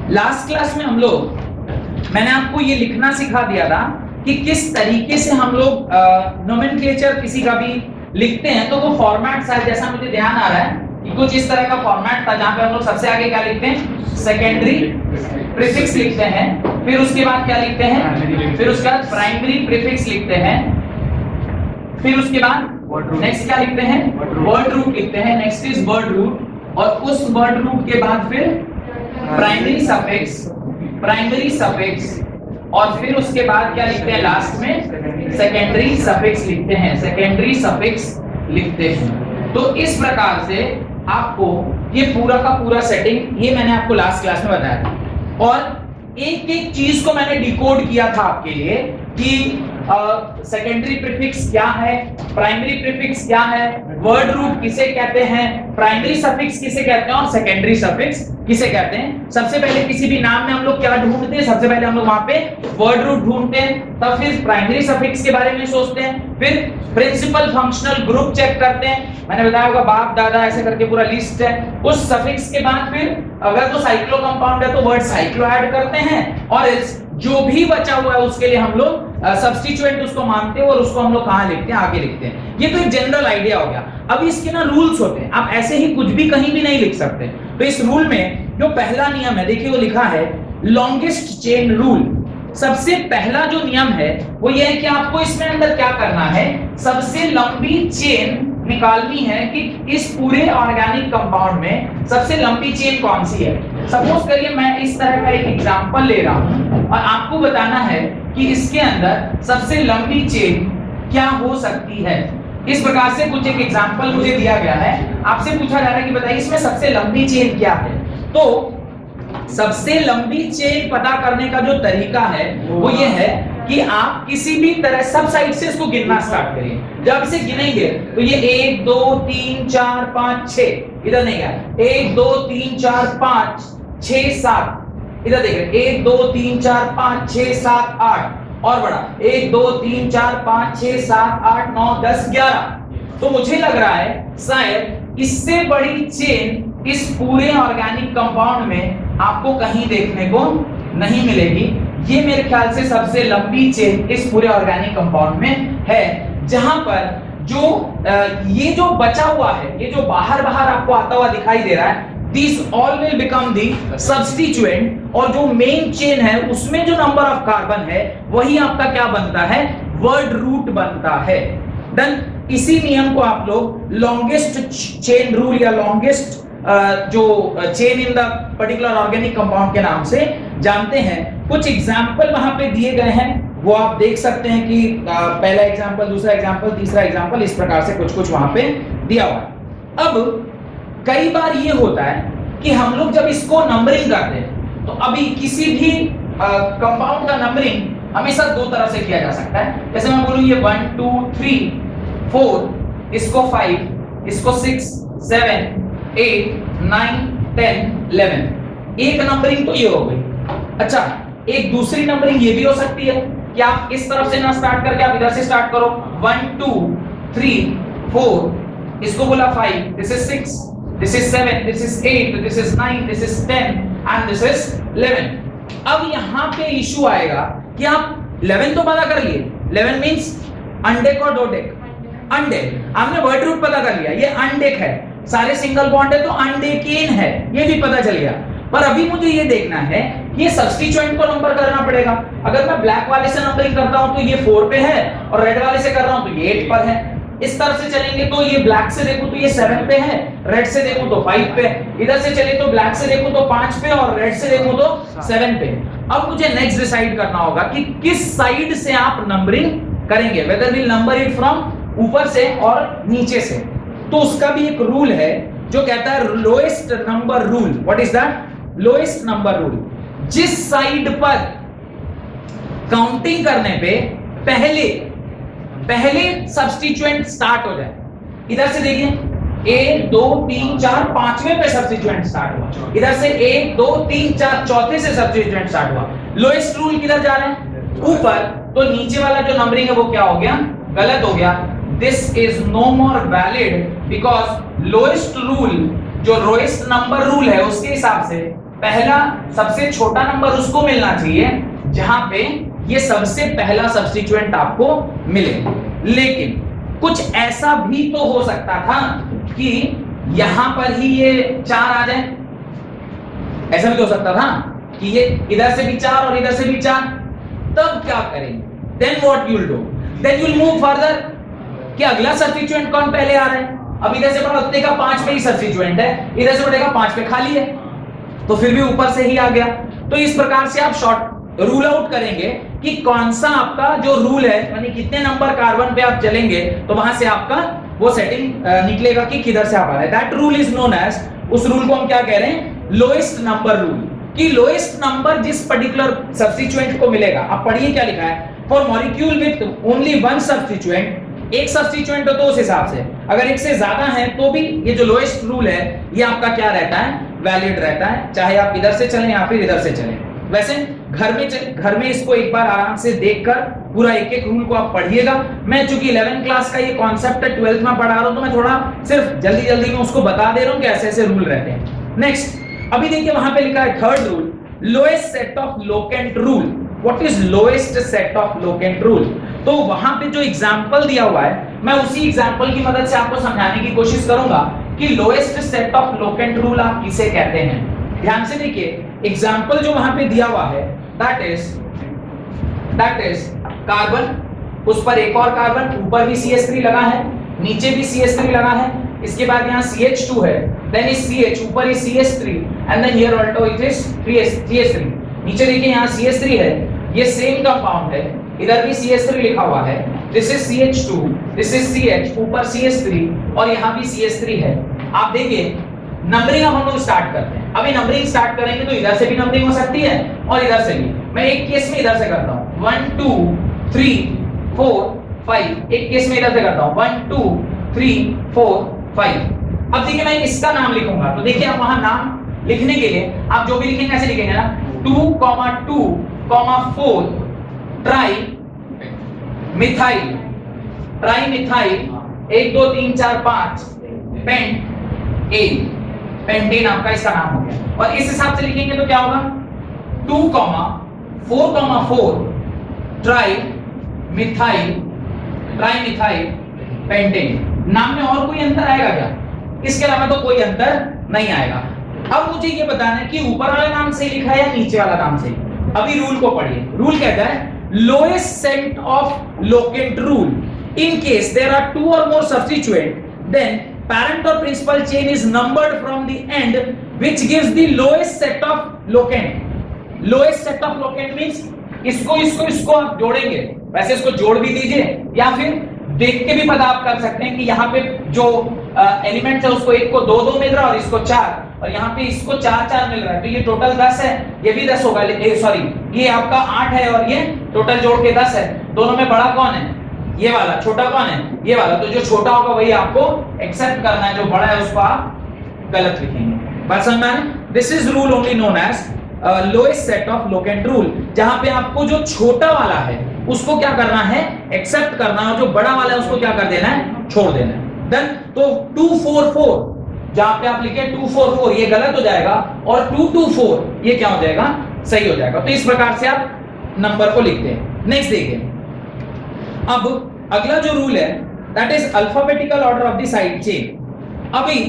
Last class में हम लोग, मैंने आपको ये लिखना सिखा दिया था कि किस तरीके से हम लोग नोमेनक्लेचर किसी का भी लिखते हैं। तो वो फॉर्मेट शायद, जैसा मुझे ध्यान आ रहा है कि कुछ इस तरह का फॉर्मेट था, जहां पे हम लोग सबसे आगे क्या लिखते हैं, सेकेंडरी प्रीफिक्स लिखते हैं, फिर उसके बाद क्या लिखते हैं, फिर उसके बाद प्राइमरी प्रीफिक्स लिखते हैं, फिर उसके बाद नेक्स्ट क्या लिखते हैं, वर्ड रूट लिखते हैं, नेक्स्ट इज वर्ड रूट, और उस वर्ड रूट के बाद फिर प्राइमरी सफिक्स, और फिर उसके बाद क्या लिखते हैं, लास्ट में सेकेंडरी सफिक्स लिखते हैं, सेकेंडरी सफिक्स लिखते हैं। तो इस प्रकार से आपको ये पूरा का पूरा सेटिंग, ये मैंने आपको लास्ट क्लास में बताया था, और एक एक चीज को मैंने डिकोड किया था आपके लिए कि सेकेंडरी प्रीफिक्स क्या है, प्राइमरी प्रीफिक्स क्या है, वर्ड रूट किसे कहते हैं, प्राइमरी सफिक्स किसे कहते हैं, और सेकेंडरी सफिक्स किसे कहते हैं। सबसे पहले किसी भी नाम में हम लोग क्या ढूंढते हैं, सबसे पहले हम लोग वहां पे वर्ड रूट ढूंढते हैं, तब फिर प्राइमरी सफिक्स के बारे में सोचते हैं, फिर प्रिंसिपल फंक्शनल ग्रुप चेक करते हैं, मैंने बताया होगा बाप दादा ऐसे करके पूरा लिस्ट है। उस सफिक्स के बाद फिर अगर तो साइक्लो कंपाउंड है तो वर्ड साइक्लो ऐड करते हैं, और जो भी बचा हुआ है उसके लिए हम लोग सब्स्टिट्यूएंट उसको मानते हैं, और उसको हम लोग कहां लिखते हैं, आगे लिखते हैं। ये तो एक जनरल आइडिया हो गया। अब इसके ना रूल्स होते हैं, आप ऐसे ही कुछ भी कहीं भी नहीं लिख सकते। तो इस रूल में जो पहला नियम है, देखिए वो लिखा है लॉन्गेस्ट चेन रूल। सबसे पहला जो नियम है वो ये है कि आपको इसमें अंदर क्या करना है, सबसे लंबी चेन निकालनी है कि इस पूरे ऑर्गेनिक कंपाउंड में सबसे लंबी चेन कौन सी है। सपोज करिए मैं इस तरह का एक एग्जांपल ले रहा हूं और आपको बताना है कि इसके अंदर सबसे लंबी चेन क्या हो सकती है। इस प्रकार से कुछ एक एग्जांपल मुझे दिया गया है, आपसे पूछा जा रहा है कि बताइए इसमें सबसे लंबी चेन क्या है। तो सबसे लंबी चेन पता करने का जो तरीका है वो ये है कि आप किसी भी तरह सब साइड से इसको गिनना स्टार्ट करिए। जब इसे गिनेंगे तो ये 1 2 3 4 5 6, इधर नहीं गया, 1 2 3 4 5 6 7, इधर देखिए 1 2 3 4 5 6 7 8, और बड़ा 1 2 3 4 5 6 7 8 9 10 11। तो मुझे लग रहा है शायद इससे बड़ी चेन इस पूरे ऑर्गेनिक कंपाउंड में आपको कहीं देखने को नहीं मिलेगी। ये मेरे ख्याल से सबसे लंबी चेन इस पूरे ऑर्गेनिक कंपाउंड में है, जहां पर जो ये जो बचा हुआ है, ये जो बाहर बाहर आपको आता हुआ दिखाई दे रहा है, this all will become the substituent, और जो मेन चेन है उसमें जो नंबर ऑफ कार्बन है वही आपका क्या बनता है, वर्ड रूट बनता है। देन इसी नियम को आप लोग लॉन्गेस्ट चेन रूल या लॉन्गेस्ट जो chain in the particular organic compound के नाम से जानते हैं। कुछ एग्जाम्पल वहां पे दिए गए हैं, वो आप देख सकते हैं कि पहला एग्जाम्पल, दूसरा एग्जाम्पल, तीसरा एग्जाम्पल, इस प्रकार से कुछ कुछ वहां पे दिया हुआ है। अब कई बार ये होता है कि हम लोग जब इसको नंबरिंग करते हैं तो अभी किसी भी कंपाउंड का नंबरिंग हमेशा दो तरह से किया जा सकता है। जैसे मैं बोलूं ये 1 2 3 4, इसको 5, इसको 6 7 8 9 10 11, एक नंबरिंग तो ये हो गई। अच्छा, एक दूसरी नंबरिंग ये भी हो सकती है कि आप इस तरफ से ना स्टार्ट करके आप इधर से स्टार्ट करो, 1 2 3 4, इसको बोला 5, this is 6, this is 7, this is 8, this is 9, this is 10 and this is 11। अब यहां पे इशू आएगा कि आप 11 तो पता कर लिए, 11 मींस अनडेक और डोडेक। अनडेक आपने वर्ड रूट पता कर लिया, ये अनडेक है, सारे सिंगल बॉन्ड है तो अनडेकेन है, ये भी पता चल गया। पर अभी मुझे ये देखना है ये सब्स्टिट्यूएंट को नंबर करना पड़ेगा। अगर मैं ब्लैक वाले से नंबरिंग करता हूं तो ये 4 पे है, और रेड वाले से कर रहा हूं तो ये 8 पर है। इस तरफ से चलेंगे तो ये ब्लैक से देखूं तो ये 7 पे है, रेड से देखूं तो 5 पे, इधर से चले तो ब्लैक से देखूं तो 5 पे और रेड से देखूं तो 7 पे। अब मुझे नेक्स्ट डिसाइड करना होगा कि किस साइड से आप नंबरिंग करेंगे, whether will number it from ऊपर से और नीचे से। तो उसका भी एक रूल है जो कहता है lowest number rule. What is that? Lowest number rule. जिस साइड पर काउंटिंग करने पे पहले सब्स्टिट्यूएंट स्टार्ट हो जाए, इधर से देखिए 1 2 3 4 5वें पे सब्स्टिट्यूएंट स्टार्ट हुआ, इधर से 1 2 3 4 चौथे से सब्स्टिट्यूएंट स्टार्ट हुआ। लोएस्ट रूल किधर जा रहे हैं? ऊपर। तो नीचे वाला जो नंबरिंग है वो क्या हो गया? गलत हो गया। This is no more valid because lowest rule, जो लोएस्ट नंबर रूल है उसके हिसाब से पहला सबसे छोटा नंबर उसको मिलना चाहिए जहां पे ये सबसे पहला सब्स्टिट्यूएंट आपको मिले। लेकिन कुछ ऐसा भी तो हो सकता था कि यहां पर ही ये 4 आ जाए, ऐसा भी तो हो सकता था कि ये इधर से भी 4 और इधर से भी 4। तब क्या करेंगे? Then what you will do? Then you will move further कि अगला सब्स्टिट्यूएंट कौन पहले आ रहा है। अब इधर से बढ़ा उतने का 5 पे ही सब्स्टिट्यूएंट है, इधर से बढ़ेगा 5 पे खाली है, तो फिर भी ऊपर से ही आ गया। तो इस प्रकार से आप शॉर्ट रूल आउट करेंगे कि कौन सा आपका जो रूल है, यानी कितने नंबर कार्बन पे आप चलेंगे तो वहां से आपका वो सेटिंग निकलेगा कि किधर से आप आ रहे हैं। That rule is known as, उस रूल को हम क्या कह रहे हैं? Lowest number rule. कि लोएस्ट नंबर जिस पर्टिकुलर सब्स्टिट्यूएंट को मिलेगा, आप पढ़िए क्या लिखा है, for molecule with only one substituent, एक सब्स्टिट्यूएंट हो तो उस हिसाब से, अगर एक से ज्यादा है तो भी ये जो लोएस्ट रूल है ये आपका क्या रहता है? वैलिड रहता है, चाहे आप इधर से चलें या फिर इधर से चलें। वैसे घर में इसको एक बार आराम से देखकर पूरा एक एक रूल को आप पढ़िएगा। मैं चूंकि 11th क्लास का ये कॉन्सेप्ट 12th में पढ़ा रहा हूं तो मैं थोड़ा सिर्फ जल्दी में उसको बता दे रहा हूं कि ऐसे ऐसे रूल रहते हैं। नेक्स्ट, अभी देखिए वहां पे लिखा है third rule, lowest set of locant rule. What is lowest set of locant rule? तो वहां पे जो एग्जांपल दिया हुआ है, मैं उसी एग्जांपल की मदद से आपको समझाने की कोशिश करूंगा कि lowest set of locant rule आप किसे कहते हैं। ध्यान से देखिए, एग्जांपल जो वहां पे दिया हुआ है दैट इज कार्बन, उस पर एक और कार्बन, ऊपर भी CH3 लगा है, नीचे भी CH3 लगा है, इसके बाद यहाँ CH2 है, देन इस CH, ऊपर इस CH3 and then here also it is CH3। नीचे देखिए यहाँ CH3 है, ये सेम कंपाउंड है, इधर भी CH3 लिखा हुआ है, this is CH2, this is CH, ऊपर CH3 और यहाँ भी CH3 है। आप देखिए नंबरिंग अब हम लोग स्टार्ट करते हैं। अभी नंबरिंग स्टार्ट करेंगे तो इधर से भी नंबरिंग हो सकती है और इधर से भी। मैं एक केस में इधर से करता हूं 1 2 3 4 5, एक केस में इधर से करता हूं 1 2 3 4 5। अब देखिए मैं इसका नाम लिखूंगा, तो देखिए आप वहां नाम लिखने के लिए आप जो भी लिखेंगे ऐसे लिखेंगे ना, 2, 4 ट्राई मिथाइल 1 2 3 4 5 पेंटेन आपका इसका नाम हो गया। और इस हिसाब से लिखेंगे तो क्या होगा 2, 4 ट्राई मिथाइल पेंटेन। नाम में और कोई अंतर आएगा क्या? इसके अलावा तो कोई अंतर नहीं आएगा। अब मुझे ये बताना है कि ऊपर वाला नाम से लिखा है या नीचे वाला नाम से। अभी रूल को पढ़िए। रूल कहता है lowest set of locant rule, in case there are 2 or more substituent, then parent or principal chain is numbered from the end, which gives the lowest set of locant. Lowest set of locant means इसको आप जोड़ेंगे, वैसे इसको जोड़ भी दीजिए या फिर देख के भी पता आप कर सकते हैं कि यहाँ पे जो एलिमेंट है उसको एक को 2 मिल रहा है और इसको 4, और यहाँ पे इसको 4 मिल रहा है, तो ये टोटल 10 है, ये भी 10 होगा, सॉरी ये आपका 8 है और ये टोटल जोड़ के 10 है। दोनों में बड़ा कौन है? ये वाला। छोटा कौन है? ये वाला। तो जो छोटा होगा वही आपको एक्सेप्ट करना है, जो बड़ा है उसको आप गलत लिखेंगे। बात समझ में आया? This is rule only known as lowest set of locant rule, जहां पे आपको जो छोटा वाला है उसको क्या करना है? एक्सेप्ट करना है, और जो बड़ा वाला है उसको क्या कर देना है? छोड़ देना है। देन तो 2 4 4 जहां पे आप लिखे 2 4 4 ये गलत हो जाएगा, और 2 2 4 ये क्या हो जाएगा? सही हो जाएगा। तो इस प्रकार से आप नंबर को लिखते हैं। नेक्स्ट देखिए, अब अगला जो रूल है that is alphabetical order of the side chain. अभी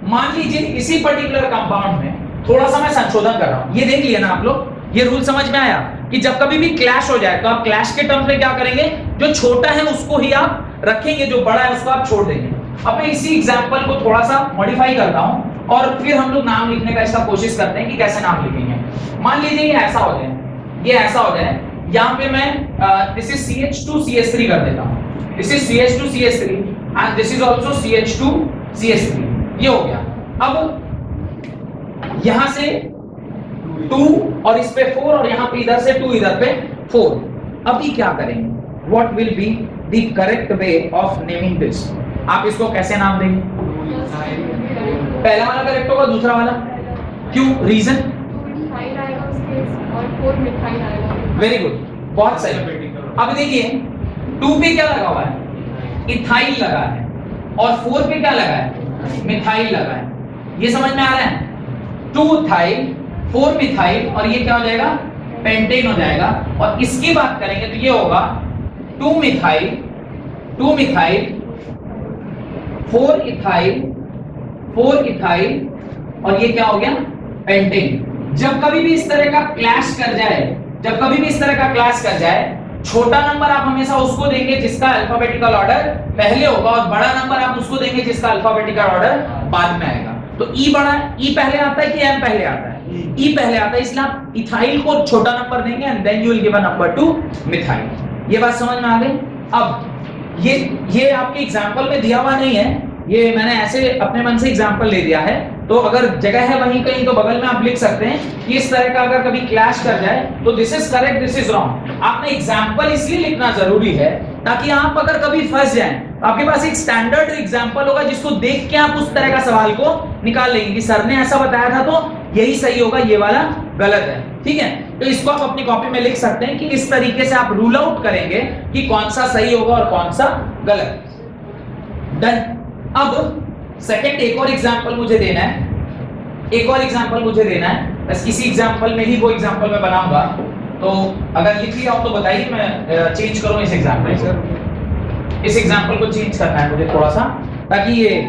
मान लीजिए इसी पर्टिकुलर कंपाउंड में थोड़ा सा मैं संशोधन कर रहा हूं, ये देख लिया ना आप लोग, ये रूल समझ में आया कि जब कभी भी क्लैश हो जाए तो आप क्लैश के टर्म्स में क्या करेंगे? जो छोटा है उसको ही आप रखेंगे, जो बड़ा है उसको आप छोड़ देंगे। अब मैं इसी एग्जांपल को थोड़ा सा मॉडिफाई करता हूं और फिर हम लोग नाम लिखने का इसका कोशिश करते हैं कि कैसे नाम लिखेंगे। मान लीजिए ये ऐसा हो जाए, ये ऐसा हो जाए, यहाँ पे मैं दिस इज CH2 CH3 कर देता हूँ, this is CH2 CH3 and this is also CH2 CH3, ये हो गया। अब यहां से 2 और इस पे 4 और यहाँ पे इधर से 2 इधर पे 4। अभी क्या करेंगे? What will be the correct way of naming this? आप इसको कैसे नाम देंगे? पहला वाला करेक्ट होगा, दूसरा वाला क्यों? रीजन? वेरी गुड, बहुत सही। अब देखिए 2 पे क्या लगा हुआ है? इथाइल लगा है, और 4 पे क्या लगा है? मिथाइल लगा है। ये समझ में आ रहा है? 2 थाइल 4 मिथाइल और ये क्या हो जाएगा, पेंटेन हो जाएगा। और इसकी बात करेंगे तो ये होगा 2 मिथाइल 4 इथाइल और ये क्या हो गया, पेंटेन। जब कभी भी इस तरह का क्लैश कर जाए, छोटा नंबर आप हमेशा उसको देंगे जिसका अल्फाबेटिकल ऑर्डर पहले होगा और बड़ा नंबर आप उसको देंगे जिसका अल्फाबेटिकल ऑर्डर बाद में आएगा। तो ई पहले आता है कि एम पहले आता है? ई पहले आता है, इसलिए आप इथाइल को छोटा नंबर देंगे and then you will give a number to methyl. ये बात समझ में आ गई? अब ये आपके एग्जांपल में दिया हुआ नहीं है, ये मैंने ऐसे अपने मन से एग्जांपल ले दिया है। तो अगर जगह है वहीं कहीं तो बगल में आप लिख सकते हैं कि इस तरह का अगर कभी क्लैश कर जाए तो this is correct, this is wrong. आपने एग्जांपल इसलिए लिखना जरूरी है ताकि आप अगर कभी फंस जाएं तो आपके पास एक स्टैंडर्ड एग्जांपल होगा जिसको देख के आप उस तरह का सवाल को निकाल लेंगे कि सर ने ऐसा बताया था तो यही सही होगा, ये वाला गलत है। ठीक है, तो इसको आप अपनी कॉपी में लिख सकते हैं कि इस तरीके से आप रूल आउट करेंगे कि कौन सा सही होगा और कौन सा गलत। डन। अब सेकंड एक और एग्जांपल मुझे देना है, बस इसी एग्जांपल में ही वो एग्जांपल मैं बनाऊंगा। तो अगर लिख लिया हो तो बताइए, मैं चेंज करूं इस एग्जांपल को चेंज करना है मुझे थोड़ा सा, ताकि ये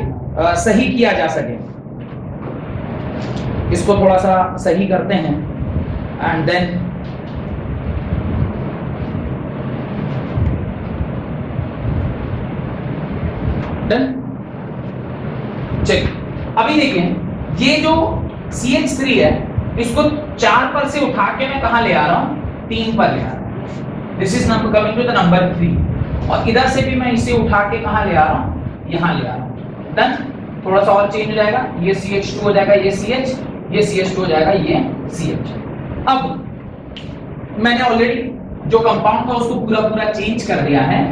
सही किया जा सके। इसको थोड़ा सा सही करते हैं एंड देन डन। चलिए अभी देखिए, ये जो CH3 है इसको 4 पर से उठा के मैं कहां ले आ रहा हूं, 3 पर ले आ रहा हूं। This is number coming to the number 3 और इधर से भी मैं इसे उठा के कहां ले आ रहा हूं, यहां ले आ रहा हूं। डन। थोड़ा सा और चेंज हो जाएगा, ये CH2 हो जाएगा, ये CH, ये CH2 हो जाएगा, ये CH। अब मैंने ऑलरेडी जो कंपाउंड था उसको पूरा चेंज कर दिया है।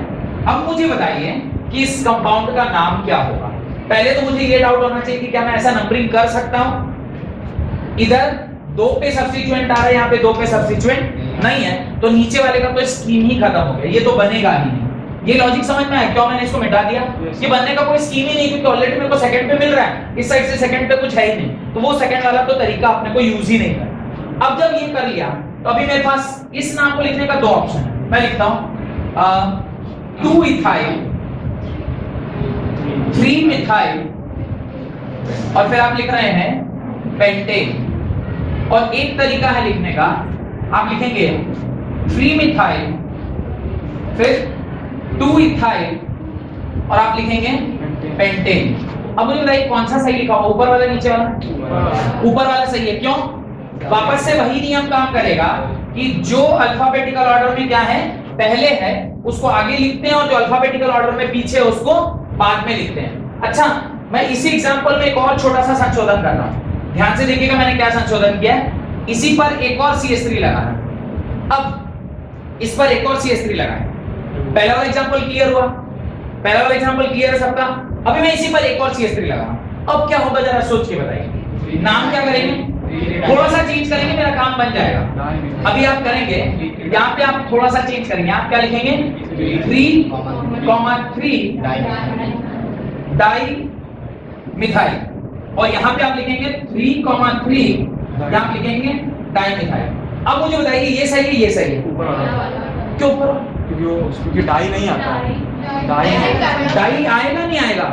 अब मुझे बताइए कि इस कंपाउंड का नाम क्या होगा। पहले तो मुझे ये डाउट होना चाहिए कि क्या मैं ऐसा नंबरिंग कर सकता हूं, इधर 2 पे सब्स्टिट्यूएंट आ रहा है, यहाँ पे 2 पे सब्स्टिट्यूएंट नहीं है, तो नीचे वाले का तो स्कीम ही खत्म हो गया, ये तो बनेगा ही नहीं। ये लॉजिक समझ में आया क्यों मैंने इसको मिटा दिया? ये बनने का कोई स्कीम ही नहीं, क्योंकि ऑलरेडी मेरे को सेकंड पे मिल रहा है, इस साइड से सेकंड पे कुछ है ही नहीं, तो वो सेकंड वाला तो तरीका आपने को यूज ही नहीं करना। अब जब ये कर लिया तो अभी मेरे पास इस नाम को लिखने का 2 ऑप्शन है। मैं लिखता हूं 2 इथाइल 3 मिथाइल और फिर आप लिख रहे हैं पेंटेन। और एक तरीका है लिखने का, आप लिखेंगे 3 मिथाइल फिर 2 इथाइल और आप लिखेंगे पेंटेन। अब मुझे बताइए कौन सा सही लिखा होगा, ऊपर वाला नीचे वाला? ऊपर वाला सही है। क्यों? वापस से वही नियम काम करेगा कि जो अल्फाबेटिकल ऑर्डर में क्या है पहले है उसको आगे लिखते हैं और जो अल्फाबेटिकल ऑर्डर में पीछे है उसको बाद में लिखते हैं। अच्छा, मैं इसी एग्जांपल में एक और छोटा सा संशोधन कर रहा हूं, ध्यान से देखिएगा मैंने क्या संशोधन किया है। इसी पर एक और CH3 लगाना, अब इस पर एक और CH3 लगाना। पहला वाला एग्जांपल क्लियर हुआ? पहला वाला एग्जांपल क्लियर है सबका? अभी मैं इसी पर एक और CH3 लगाऊंगा। अब क्या होगा जरा सोच के बताइए। नाम क्या करेंगे? थोड़ा सा चेंज करेंगे, मेरा काम बन जाएगा। अभी आप करेंगे, यहाँ पे आप थोड़ा सा चेंज करेंगे, आप क्या लिखेंगे 3,3 डाई मिथाइल और यहाँ पे आप लिखेंगे 3,3 यहाँ आप लिखेंगे डाई मिथाइल। अब मुझे बताइए ये सही है ये सही है? क्यों ऊपर? क्योंकि डाई नहीं आता। डाई आएगा नहीं आएगा? नहीं आएगा।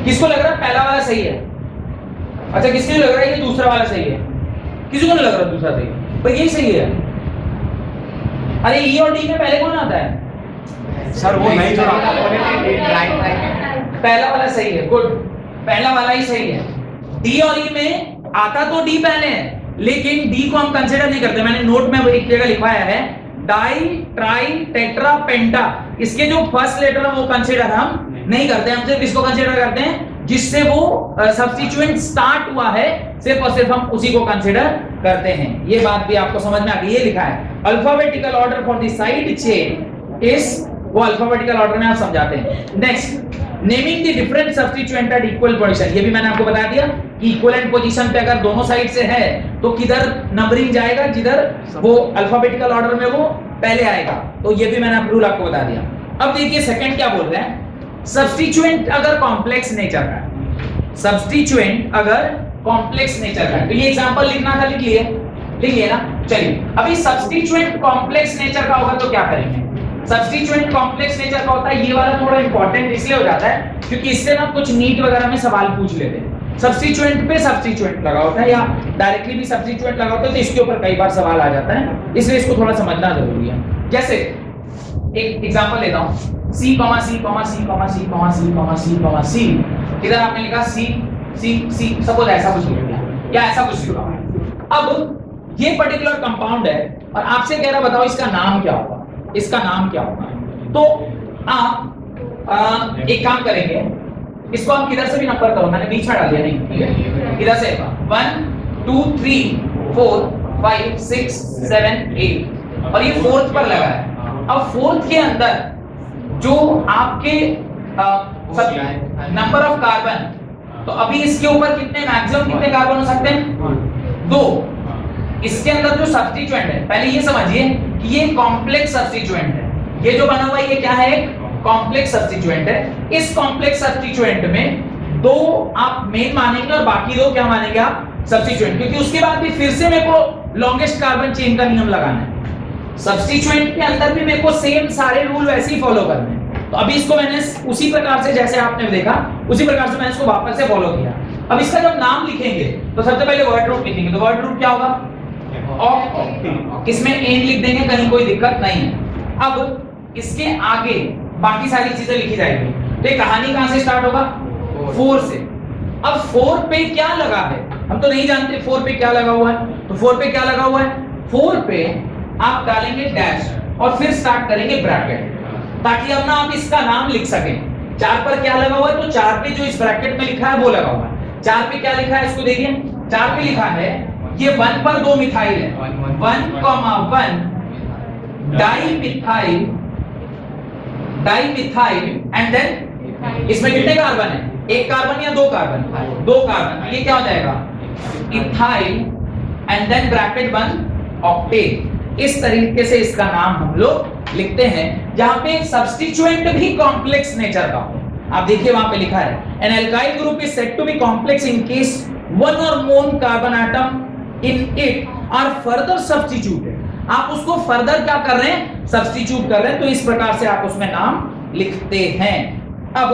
किसको लग रहा है पहला वाला सही है? अच्छा, किसको लग रहा है ये दूसरा वाला सही है? किसी को नहीं लग रहा दूसरा सही है, पर यही सही है। अरे ई और डी में पहले कौन आता है सर? वो नहीं जो पहला वाला सही है। गुड, पहला वाला ही सही है। डी और ई में आता तो डी पहले है, लेकिन डी को हम कंसीडर नहीं करते। मैंने नोट में एक जगह लिखवाया है डाई ट्राई टेट्रा पेंटा, इसके जो फर्स्ट लेटर है वो कंसीडर हम नहीं करते। हम सिर्फ इसको कंसीडर करते हैं जिससे वो सब्स्टिट्यूएंट स्टार्ट हुआ है, सिर्फ और सिर्फ हम उसी को कंसीडर करते हैं। ये बात भी आपको समझ में आ गई। ये लिखा है alphabetical order for the side chain is, वो अल्फाबेटिकल ऑर्डर में आप समझाते हैं। Next, naming the different substituent at equal position. ये भी मैंने आपको बता दिया कि इक्विवेलेंट पोजीशन पे अगर दोनों साइड से है तो किधर नंबरिंग जाएगा, जिधर वो अल्फाबेटिकल ऑर्डर में वो पहले आएगा। तो ये भी मैंने रूल आपको बता दिया। अब देखिए सेकंड क्या बोल रहे हैं, सब्स्टिट्यूएंट अगर कॉम्प्लेक्स नेचर का है, सब्स्टिट्यूएंट अगर कॉम्प्लेक्स नेचर का है। तो ये एग्जांपल लिखना था, लिख लिए ना। चलिए अभी सब्स्टिट्यूएंट कॉम्प्लेक्स नेचर का होगा तो क्या करेंगे। सब्स्टिट्यूएंट कॉम्प्लेक्स नेचर का होता है, ये वाला थोड़ा इंपॉर्टेंट इसलिए हो जाता है क्योंकि इससे ना कुछ नीट वगैरह में सवाल पूछ लेते हैं। सब्स्टिट्यूएंट पे सब्स्टिट्यूएंट लगा होता है या डायरेक्टली भी सब्स्टिट्यूएंट लगा होता है, तो इसके ऊपर कई बार सवाल आ जाता है, इसलिए इसको थोड़ा समझना जरूरी है। जैसे एक एग्जांपल लेता हूं, c, c, c, c, c, c, c, c, इधर आपने लिखा c, c, c, सपोज ऐसा कुछ लिख दिया या ऐसा कुछ लिखा। अब ये पर्टिकुलर कंपाउंड है और आपसे कह रहा बताओ इसका नाम क्या होगा, इसका नाम क्या होगा। तो आप एक काम करेंगे, इसको हम किधर से भी नंबर करो, मैंने बीच में डाल दिया, नहीं ठीक है, इधर से 1 2 3 4 5 6 7 8 और ये फोर्थ पर लगा है। अब फोर्थ के अंदर जो आपके नंबर ऑफ कार्बन, तो अभी इसके ऊपर कितने मैक्सिमम कितने कार्बन हो सकते हैं, 2। इसके अंदर जो सब्स्टिट्यूएंट है, पहले ये समझिए कि ये कॉम्प्लेक्स सब्स्टिट्यूएंट है, ये जो बना हुआ है ये क्या है, कॉम्प्लेक्स सब्स्टिट्यूएंट है। इस कॉम्प्लेक्स सब्स्टिट्यूएंट में 2 आप मेन मानेंगे और बाकी 2 क्या मानेंगे आप, सब्स्टिट्यूएंट, क्योंकि उसके बाद भी फिर से मेरे को लॉन्गेस्ट कार्बन चेन का नियम लगाना है। सब्स्टिट्यूएंट के अंदर भी मेरे को सेम सारे रूल वैसे ही फॉलो करने हैं। तो अभी इसको मैंने उसी प्रकार से जैसे आपने देखा उसी प्रकार से मैंने इसको वापस से फॉलो किया। अब इसका जब नाम लिखेंगे तो सबसे पहले वर्ड रूट लिखेंगे, तो वर्ड रूट क्या होगा, ऑक्ट, इसमें एन लिख देंगे, कहीं कोई दिक्कत नहीं है। अब इसके आगे बाकी सारी चीजें लिखी जाएगी। तो ये कहानी कहां से स्टार्ट होगा, 4 से। अब 4 पे क्या लगा है हम तो नहीं जानते, 4 पे क्या लगा हुआ है, तो 4 पे क्या लगा हुआ है, 4 पे आप डालेंगे डैश और फिर स्टार्ट करेंगे ब्रैकेट, ताकि अब ना आप इसका नाम लिख सकें। 4 पर क्या लगा हुआ है, तो 4 पे जो इस ब्रैकेट में लिखा है वो लगा हुआ है। 4 पे क्या लिखा है इसको देखिए, 4 पे लिखा है ये 1 पर 2 मिथाइल है, 1,1 डाइमिथाइल एंड देन इसमें कितने कार्बन है, 1 कार्बन या 2 कार्बन, 2 कार्बन, ये क्या हो जाएगा ethyl and then bracket 1 octane. इस तरीके से इसका नाम हम लोग लिखते हैं, जहां पे सब्स्टिट्यूएंट भी कॉम्प्लेक्स नेचर का हो। आप देखिए वहां पे लिखा है an alkyl group is said to be complex in case one or more carbon atom in it are further substituted। आप उसको फर्दर क्या कर रहे हैं, सब्स्टिट्यूट कर रहे हैं, तो इस प्रकार से आप उसमें नाम लिखते हैं। अब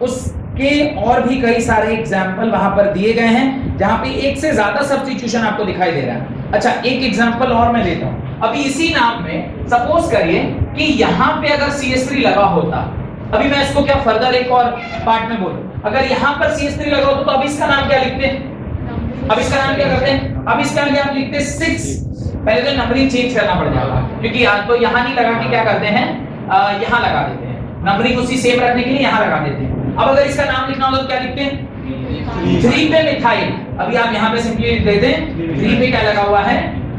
उसके और भी कई सारे एग्जाम्पल वहां पर दिए गए हैं जहां पे एक से ज्यादा सब्स्टिट्यूशन आपको दिखाई दे रहा है। अच्छा एक एग्जाम्पल और मैं देता हूं, अभी इसी नाम में सपोज करिए कि यहां पे अगर CH3 लगा होता, अभी मैं इसको क्या फर्दर एक और पार्ट में बोलूं, अगर यहां पर CH3 लगा होता तो अब इसका नाम क्या लिखते हैं, अब इसका नाम क्या करते हैं, अब इसका नाम आप लिखते हैं 6। पहले तो नंबरिंग चेंज करना पड़ जाएगा, क्योंकि आज तो यहां नहीं लगा के क्या करते हैं, यहां लगा देते हैं, नंबरिंग उसी सेम रखने के लिए यहां लगा देते हैं। अब अगर इसका नाम लिखना हो तो क्या लिखते हैं, 3 पे मिथाइल, अभी आप यहां पे सिंपली लिख देते हैं 3 पे क्या लगा हुआ है,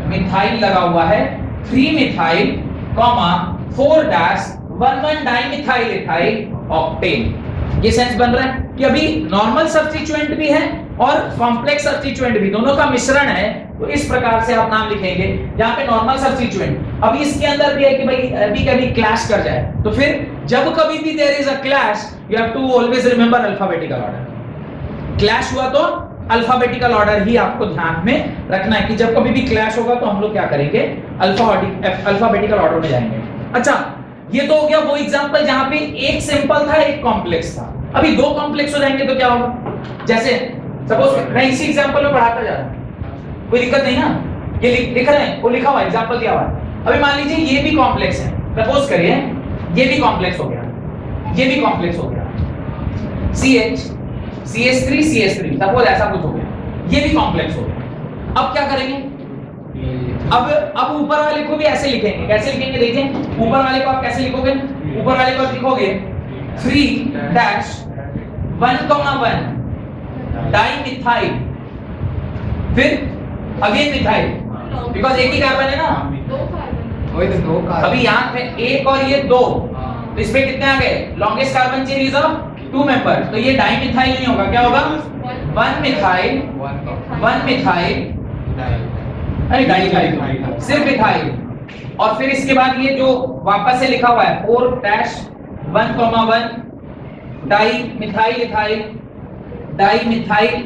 मिथाइल लगा हुआ है, 3 methyl, 4 dash 1,1 dimethyl ethyl octane. ये सेंस बन रहा है कि अभी नॉर्मल सब्स्टिट्यूएंट भी है और कॉम्प्लेक्स सब्स्टिट्यूएंट भी, दोनों का मिश्रण है। तो इस प्रकार से आप नाम लिखेंगे, जहां पे नॉर्मल सब्स्टिट्यूएंट अभी इसके अंदर भी है कि भाई अभी कभी क्लैश कर जाए, तो फिर जब कभी भी there is a clash you have to always remember alphabetical order. Clash हुआ तो अल्फाबेटिकल ऑर्डर ही आपको ध्यान में रखना है कि जब कभी भी क्लैश होगा तो हम लोग क्या करेंगे, अल्फाबेटिकल ऑर्डर में जाएंगे। अच्छा ये तो हो गया वो एग्जांपल जहां पे एक सिंपल था एक कॉम्प्लेक्स था। अभी 2 कॉम्प्लेक्स हो जाएंगे तो क्या होगा, जैसे सपोज मैं इसी एग्जांपल में पढ़ाता जा रहा हूं, कोई दिक्कत नहीं ना, ये लिख रहे हैं, वो लिखा हुआ एग्जांपल दिया हुआ है। अभी मान लीजिए ये भी कॉम्प्लेक्स है, सपोज करिए ये भी कॉम्प्लेक्स हो गया, ये भी कॉम्प्लेक्स हो गया, CH3 सपोज ऐसा कुछ हो गया, ये भी कॉम्प्लेक्स हो गया। अब क्या करेंगे, अब ऊपर वाले को भी ऐसे लिखेंगे, कैसे लिखेंगे देखिए, ऊपर वाले को आप कैसे लिखोगे, ऊपर वाले को लिखोगे 3 डैश 1,1 डाइमिथाइल, फिर अगेन मिथाइल, बिकॉज़ एक ही कार्बन है ना, वही तो 2 कार्बन, अभी यहां पे 1 और ये 2, तो इसमें कितने आ गए, longest carbon chain is of 2 member, तो ये डाइमिथाइल नहीं होगा, क्या होगा 1 मिथाइल, अरे डाइमिथाइल सिर्फ मिथाइल, और फिर इसके बाद ये जो वापस से लिखा हुआ है 4 dash 1,1 dimethyl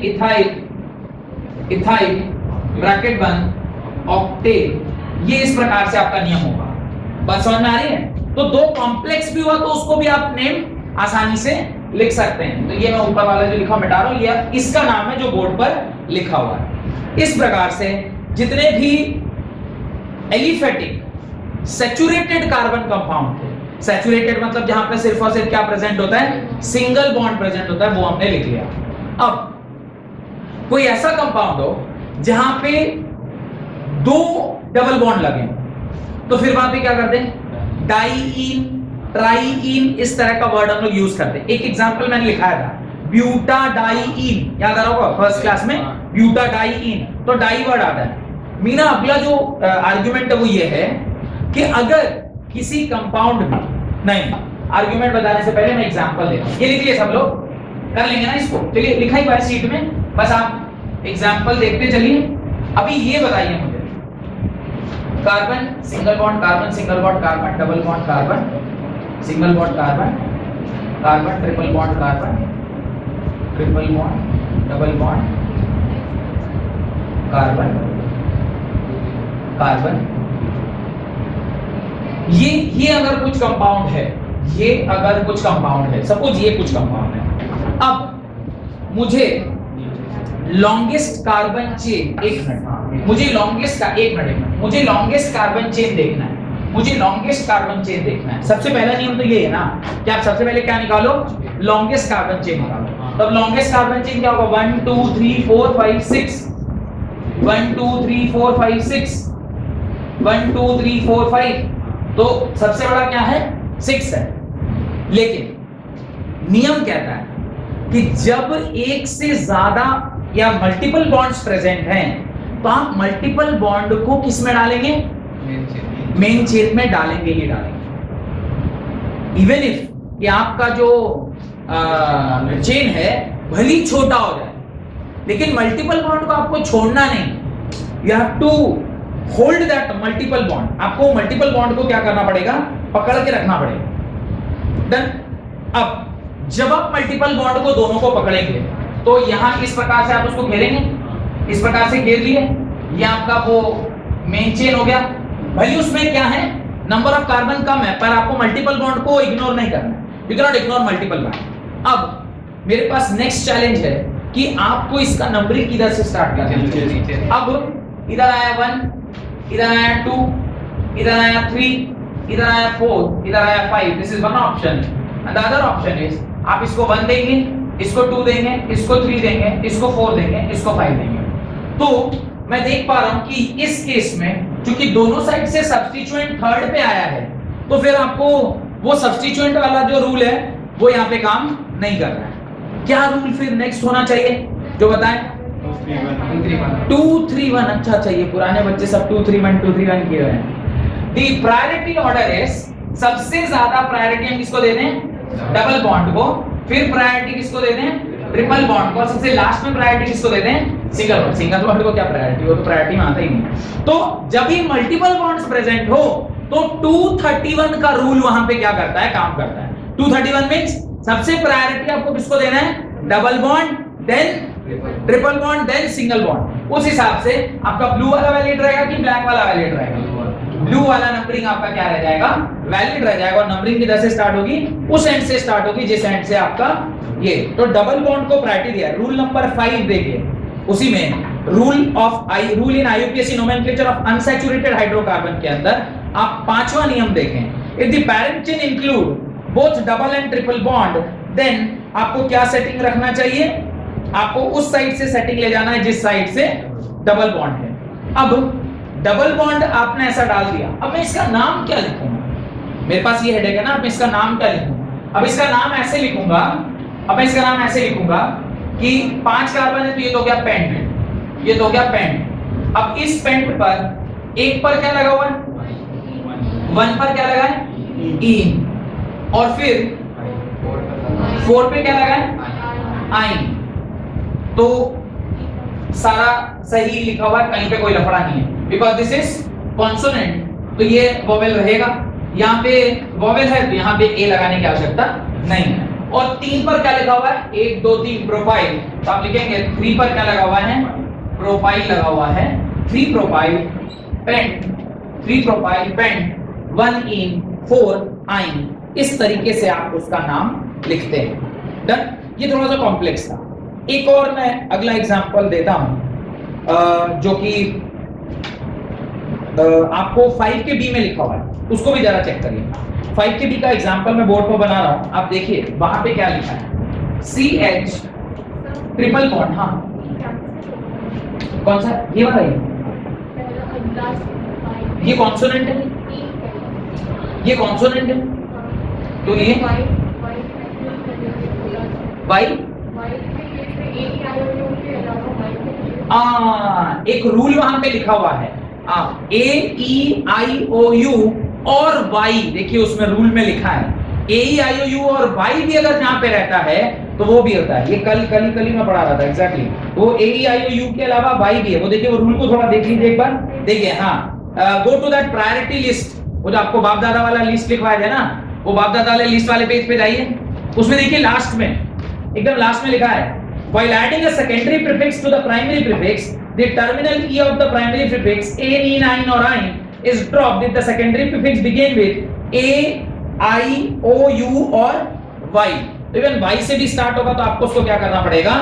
ethyl ethyl bracket बंद ऑक्टेन, ये इस प्रकार से आपका नियम होगा। बात समझ में आ रही है? तो दो कॉम्प्लेक्स भी हुआ तो उसको भी आप नेम आसानी से लिख सकते हैं। तो ये मैं ऊपर वाला जो लिखा मिटा रहा हूं, ये इसका नाम है जो बोर्ड पर लिखा हुआ है। इस प्रकार से जितने भी एलिफेटिक सैचुरेटेड कार्बन कंपाउंड थे, सैचुरेटेड मतलब जहां पे सिर्फ और सिर्फ क्या प्रेजेंट होता है, सिंगल बॉन्ड प्रेजेंट होता है, वो हमने लिख लिया। अब कोई ऐसा कंपाउंड हो जहां पे दो डबल बॉन्ड लगे, तो फिर वहां पे क्या करते हैं, डाईइन, ट्राईइन, इस तरह का वर्ड हम लोग यूज करते हैं। एक एग्जांपल मैंने लिखाया था, ब्यूटाडाईइन, याद आ रहा होगा फर्स्ट क्लास में, ब्यूटाडाईइन, तो डाई वर्ड आता है। मीना अगला जो आर्गुमेंट है वो ये है कि अगर किसी कंपाउंड में, नहीं आर्गुमेंट बताने से पहले मैं एग्जांपल देता हूं, ये लिख लिए सब लोग, कर लेंगे ना इसको, चलिए लिखा ही हुआ है शीट में, बस आप एग्जांपल देखते चलिए। अभी ये बताइए मुझे, carbon single bond carbon, single bond carbon, double bond carbon, single bond carbon, carbon triple bond carbon, triple bond double bond carbon, carbon, ये अगर कुछ कंपाउंड है, ये अगर कुछ कंपाउंड है, सपोज ये कुछ कंपाउंड है, अब मुझे लॉन्गेस्ट कार्बन चेन, एक मिनट, मुझे लॉन्गेस्ट का एक मिनट मुझे लॉन्गेस्ट कार्बन चेन देखना है, मुझे लॉन्गेस्ट कार्बन चेन देखना है। सबसे पहला नियम तो ये है ना कि आप सबसे पहले क्या निकालो, लॉन्गेस्ट कार्बन चेन निकालो। तब लॉन्गेस्ट कार्बन चेन क्या होगा, 1 2 3 4 5 6, 1 2 3 4 5 6, 1 2 3 4 5, तो सबसे बड़ा क्या है, 6 है। लेकिन नियम कहता है कि जब एक से ज्यादा या मल्टीपल बॉन्ड्स प्रेजेंट हैं, तो आप मल्टीपल बॉन्ड को किस में डालेंगे, मेन चेन में डालेंगे ही डालेंगे। इवन इफ कि आपका जो चेन है भली छोटा हो जाए, लेकिन मल्टीपल बॉन्ड को आपको छोड़ना नहीं, you have to hold that multiple bond. आपको मल्टीपल बॉन्ड को क्या करना पड़ेगा, पकड़ के रखना पड़ेगा। डन। अब जब आप मल्टीपल बॉन्ड को दोनों को पकड़ेंगे, तो यहां इस प्रकार से आप उसको घेरेंगे, इस प्रकार से घेर लिए, ये आपका वो मेन चेन हो गया। भले उसमें क्या है, नंबर ऑफ कार्बन कम है, पर आपको मल्टीपल बॉन्ड को इग्नोर नहीं करना है, you can not ignore multiple bond. अब मेरे पास नेक्स्ट चैलेंज है कि आपको इसका नंबरिंग किधर से स्टार्ट करना है। अब इधर आया 1, इधर आया 2, इधर आया 3, इधर आया 4, इधर आया 5, this is one option. And the other option is आप इसको 1 देंगे, इसको 2 देंगे, इसको 3 देंगे, इसको 4 देंगे, इसको 5 देंगे। तो मैं देख पा रहा हूं कि इस केस में क्योंकि दोनों साइड से सब्स्टिट्यूएंट थर्ड पे आया है, तो फिर आपको वो सब्स्टिट्यूएंट वाला जो रूल है वो यहाँ पे काम नहीं कर रहा है। क्या रूल फिर नेक्स्ट होना चाहिए जो बताएं? 2 3 1। अच्छा चाहिए, पुराने बच्चे सब 2 3 1 2 3 1 किए हुए हैं। दी प्रायोरिटी ऑर्डर इज, सबसे ज्यादा प्रायोरिटी हम किसको दे दें, डबल बॉन्ड को, फिर प्रायोरिटी किसको दे दें, ट्रिपल बॉन्ड को, सबसे लास्ट में प्रायोरिटी किसको दे दें, सिंगल बॉन्ड। सिंगल बॉन्ड को क्या प्रायोरिटी, वो तो प्रायोरिटी में आता ही नहीं। तो जब भी मल्टीपल बॉन्ड्स प्रेजेंट हो तो 231 का रूल वहां पे क्या करता है, काम करता है। 231 मींस सबसे प्रायोरिटी आपको किसको देना है, double bond, then triple bond, then single bond. उस हिसाब से आपका ब्लू वाला वैलिड रहेगा कि ब्लैक वाला वैलिड रहेगा, ब्लू वाला नंबरिंग आपका क्या रह जाएगा, वैलिड रह जाएगा। और नंबरिंग किधर से स्टार्ट होगी, उस एंड से स्टार्ट होगी जिस एंड से आपका ये। तो डबल बॉन्ड को प्रायोरिटी दिया। रूल नंबर 5 देखिए, उसी में rule in IUPAC nomenclature of unsaturated hydrocarbon के अंदर आप 5वां नियम देखें, if the parent chain include both double and triple bond, then आपको क्या सेटिंग रखना चाहिए, आपको उस साइड से सेटिंग ले जाना है जिस साइड से डबल बॉन्ड है। अब डबल बॉन्ड आपने ऐसा डाल दिया, अब मैं इसका नाम क्या लिखूंगा, मेरे पास ये हेडेक है ना, अब मैं इसका नाम क्या लिखूंगा। अब इसका नाम ऐसे लिखूंगा, अब मैं इसका नाम ऐसे लिखूंगा कि 5 कार्बन है तो ये तो हो गया पेंट, ये तो हो गया पेंट। अब इस पेंट पर एक पर क्या लगा हुआ है, 1 पर क्या लगा है, इन, और फिर 4 पे क्या लगा है, आइन। तो सारा सही लिखा हुआ है, कहीं पे कोई लफड़ा नहीं है, बिकॉज दिस इज कॉन्सोनेंट, तो ये वोवेल रहेगा। यहाँ पे वोवेल है तो यहाँ पे ए लगाने की आवश्यकता नहीं है। और 3 पर क्या लिखा हुआ है, 1 2 3 प्रोफाइल, तो आप लिखेंगे 3 पर क्या लगा हुआ है, प्रोपाइल लगा हुआ है, 3 प्रोपाइल पेंट, 3 प्रोपाइल पेंट 1 इन 4 आइन, इस तरीके से आप उसका नाम लिखते हैं। डन। ये थोड़ा सा कॉम्प्लेक्स था। एक और मैं अगला एग्जांपल देता हूं जो कि आपको 5 के बी में लिखा हुआ है, उसको भी जरा चेक करिए। 5 के बी का एग्जांपल मैं बोर्ड पर बना रहा हूं, आप देखिए वहां पे क्या लिखा है, CH ट्रिपल बॉन्ड। हाँ कौन सा, ये वाला है, ये कॉन्सोनेंट है, ये कॉन्सोनेंट है, तो ये वाई एक रूल वहां पे लिखा हुआ है, AEIOU और Y, देखिए उसमें रूल में लिखा है AEIOU और Y भी अगर जहां पे रहता है तो वो भी होता है। ये कल मैं पढ़ा रहा था एग्जैक्टली, वो AEIOU के अलावा Y भी है, वो देखिए वो रूल को थोड़ा देख लीजिए एक बार, देखिए हाँ, go to that priority list, वो जो आपको बाप दादा वाला लिस्ट लिखवाया है ना, वो बाप दादा वाले लिस्ट वाले पेज पे जाइए, उसमें देखिए लास्ट में, एकदम लास्ट में लिखा है, while adding a secondary prefix to the primary prefix, the terminal e of the primary prefix a, e, nine or in is dropped if the secondary prefix begin with a, I, o, u और y। तो even y से भी start होगा तो आपको उसको क्या करना पड़ेगा,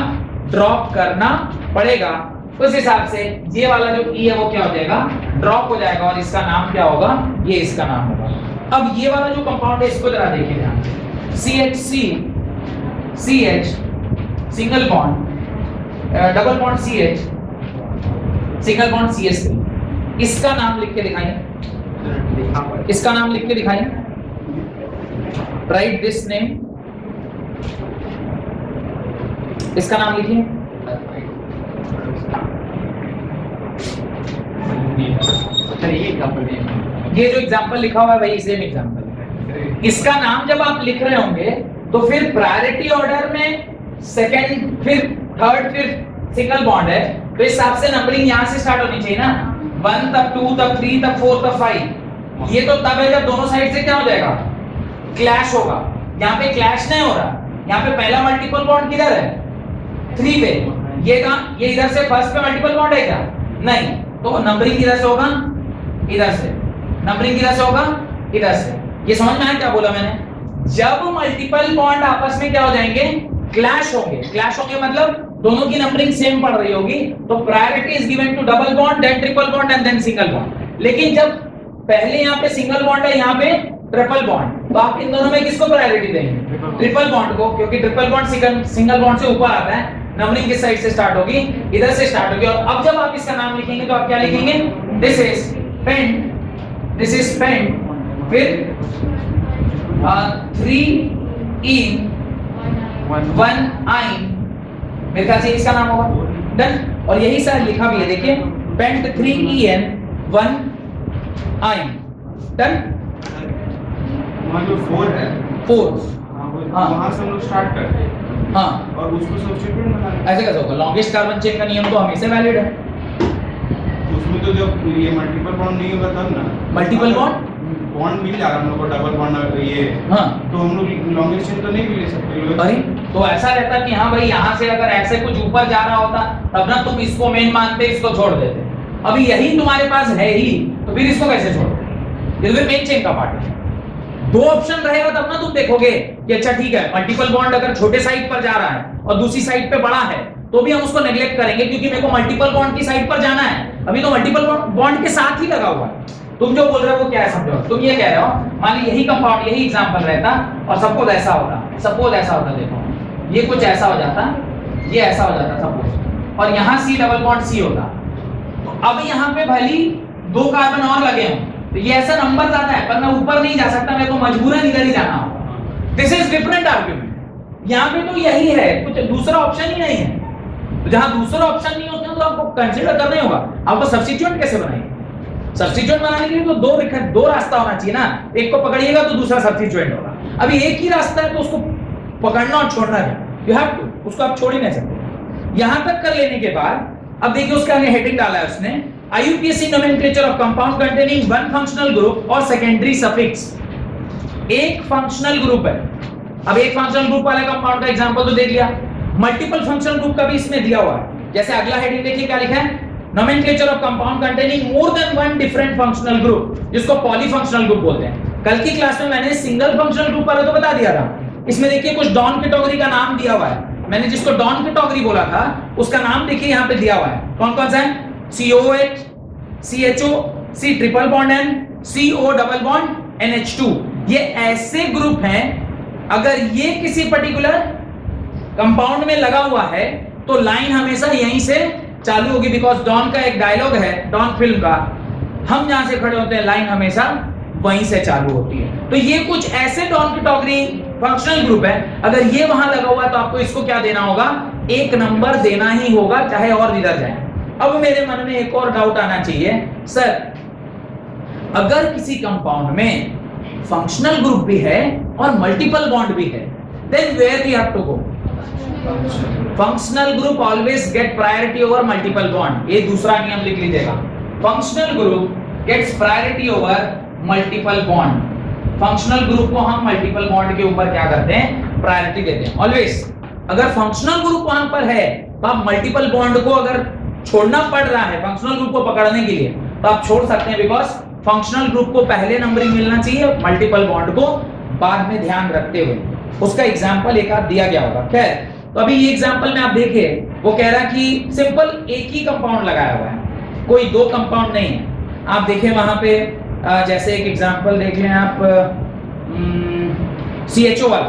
ड्रॉप करना पड़ेगा। उस हिसाब से ये वाला जो e है वो क्या हो जाएगा, ड्रॉप हो जाएगा और इसका नाम क्या होगा, ये इसका नाम होगा। अब ये वाला जो कंपाउंड है इसको जरा देखिए ध्यान से, CHC CH single bond double bond CH single bond CH3, इसका नाम लिख के दिखाइए, इसका नाम लिख के दिखाइए, राइट दिस नेम, इसका नाम लिखिए, ये जो एग्जांपल लिखा हुआ है वही सेम एग्जांपल है। इसका नाम जब आप लिख रहे होंगे तो फिर प्रायोरिटी ऑर्डर में सेकंड, फिर थर्ड, फिर सिंगल बॉन्ड है, तो इस हिसाब से नंबरिंग यहां से स्टार्ट होनी चाहिए ना, 1 तब 2 तब 3 तब 4 तब 5। ये तो तब है जब दोनों साइड से क्या हो जाएगा, क्लैश होगा। यहाँ पे क्लैश नहीं हो रहा, यहाँ पे पहला मल्टीपल बॉन्ड किधर है, 3 पे, ये कहां, ये इधर से फर्स्ट पे मल्टीपल बॉन्ड है क्या, नहीं, तो नंबरिंग किधर से होगा, इधर से, नंबरिंग किधर से होगा, इधर से। ये समझ में आया क्या बोला मैंने, जब मल्टीपल बॉन्ड आपस में क्या हो जाएंगे, क्लैश होंगे, क्लैश होंगे मतलब दोनों की नंबरिंग सेम पड़ रही होगी, तो priority is given to double bond, then triple bond and then single bond. लेकिन जब पहले यहाँ पे सिंगल बॉन्ड है, यहाँ पे ट्रिपल बॉन्ड, तो आप इन दोनों में किसको प्रायोरिटी देंगे, ट्रिपल बॉन्ड को, क्योंकि ट्रिपल बॉन्ड सिंगल बॉन्ड से ऊपर आता है, नंबरिंग किस साइड से स्टार्ट होगी, इधर से स्टार्ट होगी। और अब जब आप इसका नाम लिखेंगे तो आप क्या लिखेंगे, this is pent, this is pent, फिर 3 इन 1 आइन, मेरे ख्याल से इसका नाम होगा, डन। और यही सर लिखा भी है, देखिए पेंट 3En 1 आइन, डन। वहाँ जो 4 है, 4, हाँ वहाँ से हम लोग स्टार्ट करते हैं, हाँ, और उसको सब्स्टिट्यूट बनाना। ऐसे कैसे होगा, लॉन्गेस्ट कार्बन चेन का नियम तो हमेशा वैलिड है। उसमें तो जब ये मल्टीपल बॉन्ड नहीं होगा तब ना, मल्टीपल बॉन्ड मिल जाएगा हम लोग को, डबल बॉन्ड ये, हाँ, तो हम लोग लॉन्गेस्ट चेन तो नहीं भी ले सकते। अरे तो ऐसा रहता कि हाँ भाई यहाँ से अगर ऐसे कुछ ऊपर जा रहा होता तब ना तुम इसको मेन मानते, इसको छोड़ देते, अभी यही तुम्हारे पास है ही, तो फिर इसको कैसे छोड़ोगे, ये तो मेन चेन का पार्ट है। 2 ऑप्शन रहेगा तब ना तुम देखोगे कि अच्छा ठीक है, मल्टीपल बॉन्ड अगर छोटे साइड पर जा रहा है और दूसरी साइड पे बड़ा है तो भी हम उसको नेग्लेक्ट करेंगे, क्योंकि मेरे को मल्टीपल बॉन्ड की साइड पर जाना है, अभी तो मल्टीपल बॉन्ड के साथ ही लगा हुआ है। तुम जो बोल रहे हो वो क्या है समझो, तुम ये कह रहे हो मान ली यही कंपाउंड, यही एग्जांपल रहता और सपोज ऐसा होता, सपोज ऐसा होता, देखो ये कुछ ऐसा हो जाता, ये ऐसा हो जाता सपोज, और यहाँ C डबल बॉन्ड C होता, तो अब यहाँ पे भली 2 कार्बन और लगे हों, तो ये ऐसा नंबर जाता है, पर मैं ऊपर नहीं जा सकता, मेरे को मजबूरन इधर ही जाना होगा। This is different argument. यहाँ पे तो यही है, कुछ दूसरा ऑप्शन ही नहीं है, तो जहां दूसरा ऑप्शन नहीं होता तो आपको कंसीडर करना ही होगा। आपको सब्स्टिट्यूएंट कैसे बनाएंगे, सब्स्टिट्यूएंट बनाने के लिए तो दो रास्ता होना चाहिए ना, एक को पकड़िएगा तो दूसरा सब्स्टिट्यूएंट होगा। अभी एक ही रास्ता है तो उसको पकड़ना और छोड़ना है, यू हैव टू, उसको आप छोड़ ही नहीं सकते। यहां तक कर लेने के बाद अब देखिए उसके आगे हेडिंग डाला है उसने, IUPAC nomenclature of compound containing one functional group और secondary suffix। एक फंक्शनल ग्रुप है, अब एक फंक्शनल ग्रुप वाले कंपाउंड का एग्जांपल तो देख लिया, मल्टीपल फंक्शनल ग्रुप का भी इसमें दिया हुआ है। जैसे अगला हेडिंग देखिए क्या लिखा है, nomenclature of compound containing more than one different functional group, जिसको पॉलीफंक्शनल ग्रुप बोलते हैं। कल की क्लास में मैंने सिंगल फंक्शनल ग्रुप वाला तो बता दिया था। इसमें देखिए कुछ डॉन कैटेगरी का नाम दिया हुआ है। मैंने जिसको डॉन कैटेगरी बोला था उसका नाम देखिए यहाँ पे दिया हुआ है। कौन कौन सा है? COH, CHO, C triple bond N, CO double bond NH2। ये ऐसे ग्रुप हैं, अगर ये किसी पर्टिकुलर कंपाउंड में लगा हुआ है तो लाइन हमेशा यहीं से चालू होगी, बिकॉज डॉन का एक डायलॉग है डॉन फिल्म का, हम जहां से खड़े होते हैं लाइन हमेशा वहीं से चालू होती है। तो ये कुछ ऐसे डॉन कैटेगरी फंक्शनल ग्रुप है, अगर ये वहां लगा हुआ है तो आपको इसको क्या देना होगा? 1 नंबर देना ही होगा, चाहे और इधर जाए। अब मेरे मन में एक और डाउट आना चाहिए, सर अगर किसी कंपाउंड में फंक्शनल ग्रुप भी है और मल्टीपल बॉन्ड भी है, then where we have to go? Functional group always get priority over multiple bond. ये दूसरा नियम लिख लीजिएगा, functional group gets priority over multiple bond. Functional group को हम मल्टीपल बॉन्ड के ऊपर क्या करते हैं? प्रायोरिटी देते हैं ऑलवेज। अगर फंक्शनल ग्रुप वहां पर है तो आप मल्टीपल बॉन्ड को अगर छोड़ना पड़ रहा है फंक्शनल ग्रुप को पकड़ने के लिए तो आप छोड़ सकते हैं, बिकॉज फंक्शनल ग्रुप को पहले नंबरिंग मिलना चाहिए, मल्टीपल बॉन्ड को बाद में ध्यान रखते हुए। उसका एग्जांपल एक आध दिया गया होगा। खैर, तो अभी ये एग्जांपल में आप देखिए, वो कह रहा है कि सिंपल एक ही कंपाउंड लगाया हुआ है, कोई 2 कंपाउंड नहीं है। आप देखें वहां पे जैसे एक एग्जांपल देख लें आप, CHO वाला।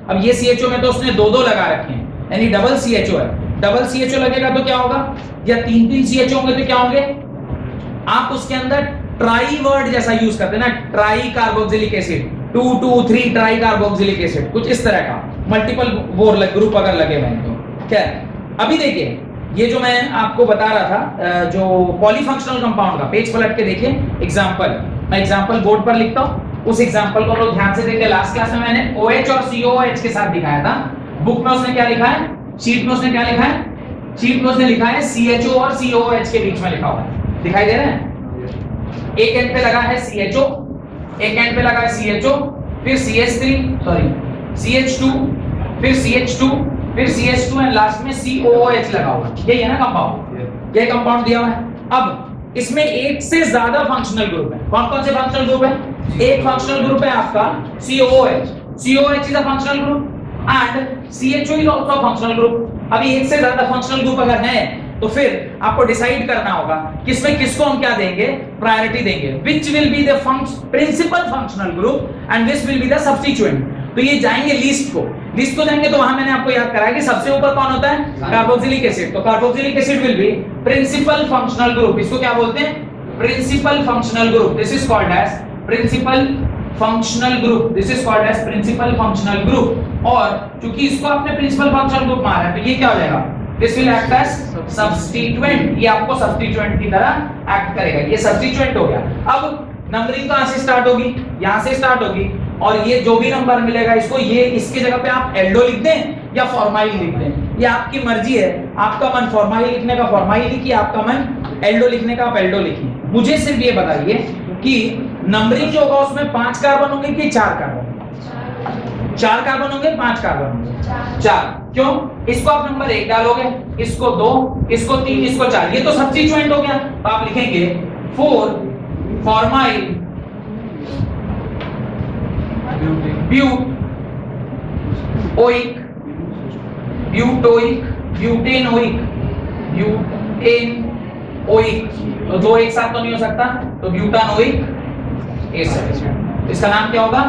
अब ये CHO में तो उसने 2-2 लगा रखे हैं, यानी डबल CHO है। डबल CHO लगेगा तो क्या होगा? या 3-3 CHO होंगे तो क्या होंगे? आप उसके अंदर ट्राई वर्ड जैसा यूज करते हैं ना, try carboxylic acid, 2,2,3 try carboxylic acid, कुछ इस तरह का मल्टीपल ग्रुप अगर लगे हुए हैं तो। क्या अभी देखिए ये जो मैं आपको बता रहा था जो पॉलीफंक्शनल कंपाउंड का, पेज पलट के देखिए एग्जांपल, मैं एग्जांपल बोर्ड पर लिखता हूं, उस एग्जांपल को लोग ध्यान से देखिए। लास्ट क्लास में मैंने OH और COOH के साथ दिखाया था। बुक में उसने क्या लिखा है? शीट में उसने क्या लिखा है? शीट में उसने लिखा है CHO और COOH के बीच में लिखा हुआ है, दिखाई दे रहा है? एक एंड पे लगा है CHO, एक एंड पे लगा है CHO, फिर CH2, फिर CH2, फिर CH2 एंड लास्ट में COOH लगा हुआ है। यही है ना कंपाउंड? ये कंपाउंड दिया हुआ है। अब इसमें एक से ज्यादा फंक्शनल ग्रुप है। कौन कौन से फंक्शनल ग्रुप है? एक फंक्शनल ग्रुप है आपका COOH। COOH is a functional group and CHO is also functional group. अभी एक से ज्यादा फंक्शनल ग्रुप अगर है तो फिर आपको डिसाइड करना होगा किसमें किसको हम क्या देंगे? प्रायोरिटी देंगे। Which will be the principal functional group and which will be the substituent। तो ये जाएंगे लिस्ट को जाएंगे तो वहां मैंने आपको याद कराया कि सबसे ऊपर कौन होता है? Carboxylic acid. तो carboxylic acid will be principal functional group. इसको क्या बोलते हैं? Principal functional group. This is called as principal functional group. This is called as principal functional group. और क्योंकि इसको आपने प्रिंसिपल फंक्शनल ग्रुप माना है तो ये क्या हो जाएगा? This will act as substituent. ये आपको सब्स्टिट्यूएंट की तरह एक्ट करेगा। ये सब्स्टिट्यूएंट हो गया। अब नंबरिंग कहां से स्टार्ट होगी? यहां से स्टार्ट होगी, और ये जो भी नंबर मिलेगा इसको ये इसके जगह पे आप एल्डो लिख दें या फॉर्माइल लिख दें, ये आपकी मर्जी है। आपका मन फॉर्माइल लिखने का फॉर्माइल लिखिए, आपका मन एल्डो लिखने का आप एल्डो लिखिए। मुझे सिर्फ ये बताइए कि नंबरिंग जो होगा उसमें 5 कार्बन होंगे कि 4 कार्बन? 4 कार्बन होंगे, 5 कार्बन होंगे? 4। क्यों? इसको आप नंबर 1 डालोगे, इसको 2, इसको 3, इसको 4। ये तो सब्स्टिट्यूएंट हो गया। तो आप लिखेंगे 4 फॉर्माइल ब्यूटोइक, ब्यूटोइक, ब्यूटेनोइक, ब्यूटेनोइक। तो 2 एक साथ तो नहीं हो सकता, तो ब्यूटानोइक एसिड। इसका नाम क्या होगा?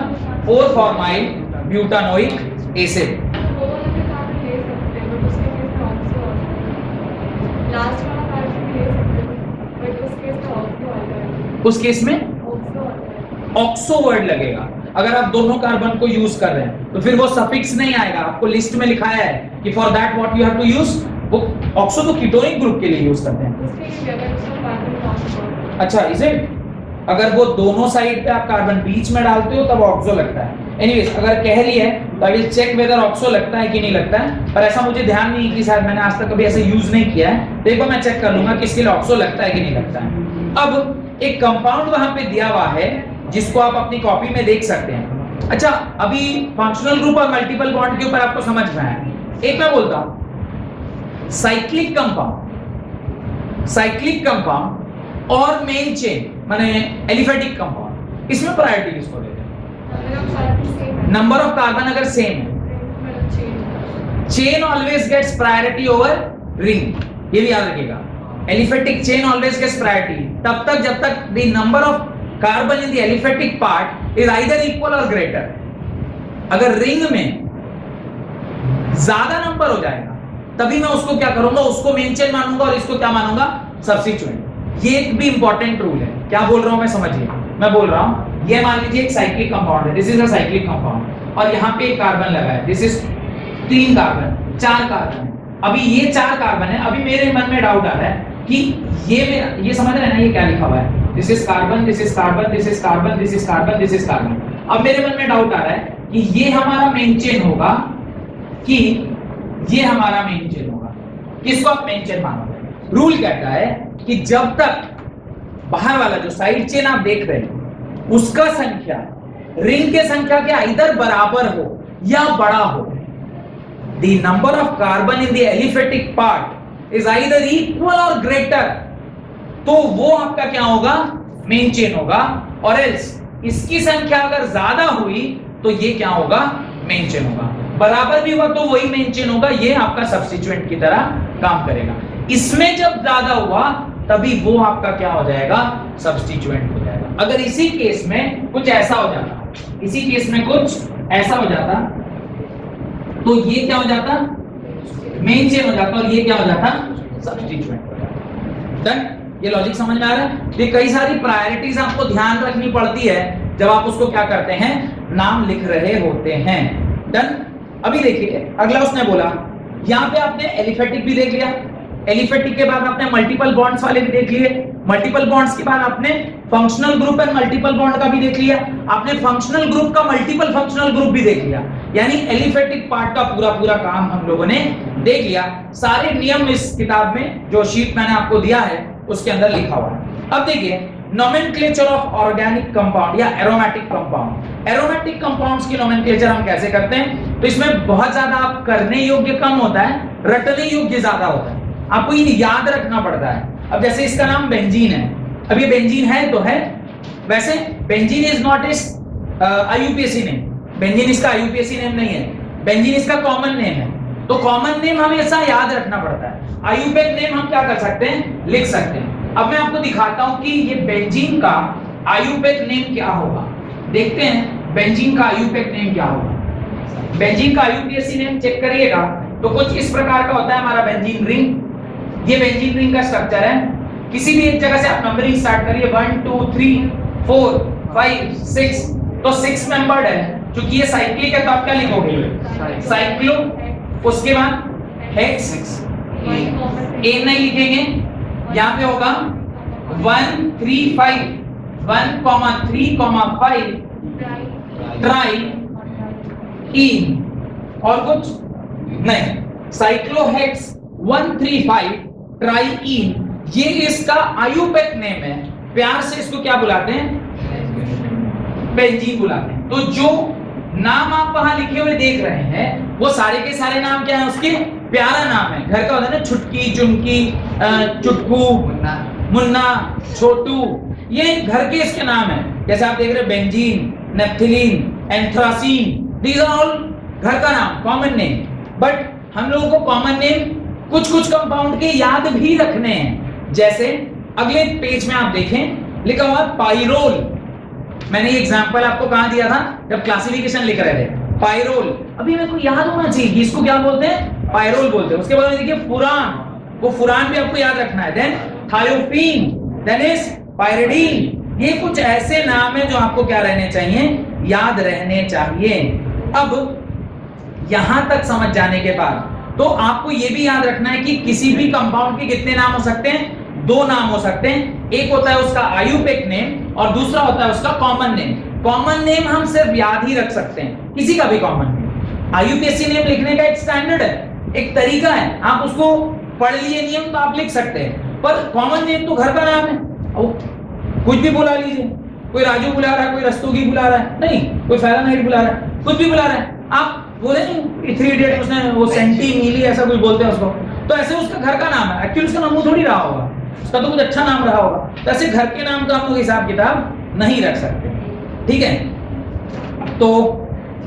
4 फॉर्माइल ब्यूटानोइक एसिड। उस केस में ऑक्सो वर्ड लगेगा। अगर आप दोनों कार्बन को यूज कर रहे हैं तो फिर वो सफिक्स नहीं आएगा। आपको लिस्ट में लिखाया है कि for that what you have to use. वो ऑक्सो तो कीटोनिक ग्रुप के लिए यूज करते हैं। अच्छा, इज इट? अगर वो दोनों साइड पे आप कार्बन बीच में डालते हो तब ऑक्सो लगता है। एनीवेज, अगर कह ली है तो I will check whether oxo लगता है कि नहीं लगता है, पर ऐसा मुझे ध्यान नहीं कि शायद मैंने आज तक कभी ऐसे यूज नहीं किया है। तो एक बार मैं चेक कर लूंगा कि इसके लिए ऑक्सो लगता है कि नहीं लगता है। अब एक कंपाउंड वहां पे दिया हुआ है जिसको आप अपनी कॉपी में देख सकते हैं। अच्छा, अभी फंक्शनल ग्रुप और मल्टीपल बॉन्ड के ऊपर आपको समझ में आया। एक मैं बोलता हूं साइक्लिक कंपाउंड, साइक्लिक कंपाउंड और मेन चेन माने एलिफेटिक कंपाउंड, इसमें प्रायोरिटी किसको देते हैं? नंबर ऑफ कार्बन अगर सेम है, chain always gets priority over ring, ये भी याद रखिएगा। Aliphatic chain always gets priority तब तक जब तक the number of carbon in the aliphatic part is either equal और ग्रेटर। अगर रिंग में ज्यादा नंबर हो जाएगा तभी मैं उसको क्या करूंगा, उसको मेन चेन मानूंगा और इसको क्या मानूंगा, सब्स्टिट्यूएंट। ये एक भी इंपॉर्टेंट रूल है। क्या बोल रहा हूं मैं, समझिए। मैं बोल रहा हूं ये मान लीजिए एक साइक्लिक कंपाउंड है, this is a cyclic compound, और यहाँ पे एक कार्बन लगा है, दिस इज 3 कार्बन, 4 कार्बन। अभी ये 4 कार्बन है, अभी मेरे मन में डाउट आ रहा है कि ये समझ रहे हैं ना, ये क्या लिखा हुआ है, this is carbon, this is carbon, this is carbon, this is carbon, this is carbon. अब मेरे मन में डाउट आ रहा है कि ये हमारा मेन चेन होगा कि ये हमारा मेन चेन होगा। किसको आप मेन चेन मानोगे? रूल कहता है कि जब तक बाहर वाला जो साइड चेन आप देख रहे हैं उसका संख्या रिंग के संख्या के आइदर बराबर हो या बड़ा हो, the number of carbon in the aliphatic part is either equal और ग्रेटर, तो वो आपका क्या होगा, मेन चेन होगा। और एल्स इसकी संख्या अगर ज्यादा हुई तो ये क्या होगा, मेन चेन होगा। बराबर भी हुआ तो वही मेन चेन होगा, ये आपका सब्स्टिट्यूएंट की तरह काम करेगा। इसमें जब ज्यादा हुआ तभी वो आपका क्या हो जाएगा, सब्स्टिट्यूएंट हो जाएगा। अगर इसी केस में कुछ ऐसा हो जाता, इसी केस में कुछ ऐसा हो जाता तो ये क्या हो जाता, मेन चेन हो जाता, और ये क्या हो जाता, सब्स्टिट्यूएंट हो जाता। डन? ये लॉजिक समझ में आ रहा है? ये कई सारी प्रायोरिटीज आपको ध्यान रखनी पड़ती है जब आप उसको क्या करते हैं, नाम लिख रहे होते हैं। डन? अभी देखिए अगला उसने बोला, यहां पे आपने एलिफेटिक भी देख लिया, एलिफेटिक के बाद आपने मल्टीपल बॉन्ड्स वाले भी देख लिए, मल्टीपल बॉन्ड्स के बाद आपने functional group and multiple bond का भी देख लिया, आपने फंक्शनल ग्रुप का मल्टीपल फंक्शनल ग्रुप भी देख लिया। यानी एलिफेटिक पार्ट का पूरा काम हम लोगों ने देख लिया। सारे नियम इस किताब में जो शीट मैंने आपको दिया है उसके अंदर लिखा हुआ है। अब देखिए नोमेनक्लेचर ऑफ ऑर्गेनिक कंपाउंड या एरोमेटिक कंपाउंड। एरोमेटिक कंपाउंड्स की नोमेनक्लेचर हम कैसे करते हैं, तो इसमें बहुत ज्यादा आप करने योग्य कम होता है, रटने योग्य ज्यादा होता है, आपको ये याद रखना पड़ता है। अब जैसे इसका नाम बेंजीन है, अब ये बेंजीन है तो है, वैसे benzene is not is IUPAC name, benzene इसका आईयूपीएसी नेम नहीं है, बेंजीन इसका कॉमन नेम है। तो कॉमन नेम हमेशा याद रखना पड़ता है, आईयूपीएक नेम हम क्या कर सकते हैं, लिख सकते हैं। अब मैं आपको दिखाता हूं कि ये बेंजीन का आईयूपीएक नेम क्या होगा। देखते हैं बेंजीन का आईयूपीएक नेम क्या होगा। बेंजीन का आईयूपीएसी नेम चेक करिएगा तो कुछ इस प्रकार का होता है हमारा बेंजीन रिंग। ये बेंजीन रिंग का स्ट्रक्चर है, किसी भी एक जगह से आप नंबरिंग स्टार्ट करिए 1 2 3 4 5 6, तो 6 मेंबर्ड है। क्योंकि ये साइक्लिक है तो आप क्या लिखोगे, साइक्लो, उसके बाद हेक्स, ए नहीं लिखेंगे, यहाँ पे होगा 1 3 5 1 3 5 ट्राई इन, और कुछ नहीं, साइक्लोहेक्स 1 3 5 ट्राई इन, ये इसका आईयूपीएक नेम है। प्यार से इसको क्या बुलाते हैं, बेंजीन बुलाते हैं। तो जो नाम आप वहां लिखे हुए देख रहे हैं वो सारे के सारे नाम क्या है, उसके प्यारा नाम है। घर का होता है ना, छुटकी, चुमकी, चुटकू, मुन्ना, छोटू, ये घर के इसके नाम है। जैसे आप देख रहे हैं benzene, naphthalene, anthracene, these are all घर का नाम, कॉमन नेम। बट हम लोगों को कॉमन नेम कुछ कंपाउंड के याद भी रखने हैं। जैसे अगले पेज में आप देखें लिखा हुआ पाइरोल। मैंने ये एग्जांपल आपको कहां दिया था, जब क्लासिफिकेशन लिख रहे थे। पाइरोल अभी मेरे को याद होना चाहिए कि इसको क्या बोलते हैं, पाइरोल बोलते हैं। उसके बाद में देखिए फुरान, वो फुरान भी आपको याद रखना है। Then thiophene, then is pyridine. ये कुछ ऐसे नाम है जो आपको क्या रहने चाहिए, याद रहने चाहिए। अब यहां तक समझ जाने के बाद तो आपको ये भी याद रखना है कि किसी भी कंपाउंड के कितने नाम हो सकते हैं, 2 नाम हो सकते हैं। एक होता है उसका आईयूपीएक नेम और दूसरा होता है उसका कॉमन नेम। कॉमन नेम हम सिर्फ याद ही रख सकते हैं, किसी का भी कॉमन नेम। आईयूपीएसी नेम लिखने का एक स्टैंडर्ड है, एक तरीका है, आप उसको पढ़ लिए नियम तो आप लिख सकते हैं, पर कॉमन नेम तो घर का नाम है, कुछ भी बुला लीजिए। कोई राजू बुला रहा है, कोई रस्तोगी बुला रहा है, नहीं कोई फ़ारेनहाइट बुला रहा है, कुछ भी बुला रहा है। आप बोले नहीं 3 इडियट उसने वो सेंटी मीली ऐसा कुछ बोलते हैं उसको, तो ऐसे उसका घर का नाम है, एक्चुअली उसका नाम वो थोड़ी रहा होगा। उसका तो कुछ अच्छा नाम रहा होगा। तो ऐसे घर के नाम का हम लोग हिसाब किताब नहीं रख सकते, ठीक है। तो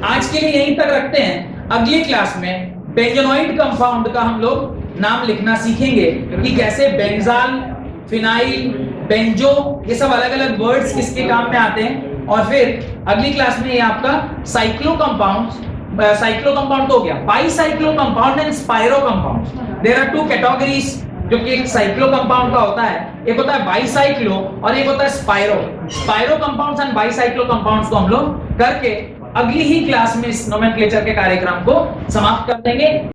आज के लिए यहीं तक रखते हैं। अगली क्लास में बेंजोनॉइड कंपाउंड का हम लोग नाम लिखना सीखेंगे कि कैसे बेंजाल, फिनाइल, बेंजो, ये सब अलग अलग वर्ड्स किसके काम में आते हैं। और फिर अगली क्लास में ये आपका साइक्लो कंपाउंड तो हो गया, bicyclo compound and spiro compound. There are two categories जो कि एक साइक्लो कंपाउंड का होता है, एक होता है बाईसाइक्लो और एक होता है spiro compounds and bicyclo compounds को हम लोग करके अगली ही क्लास में इस नोमेनक्लेचर के कार्यक्रम को समाप्त कर देंगे।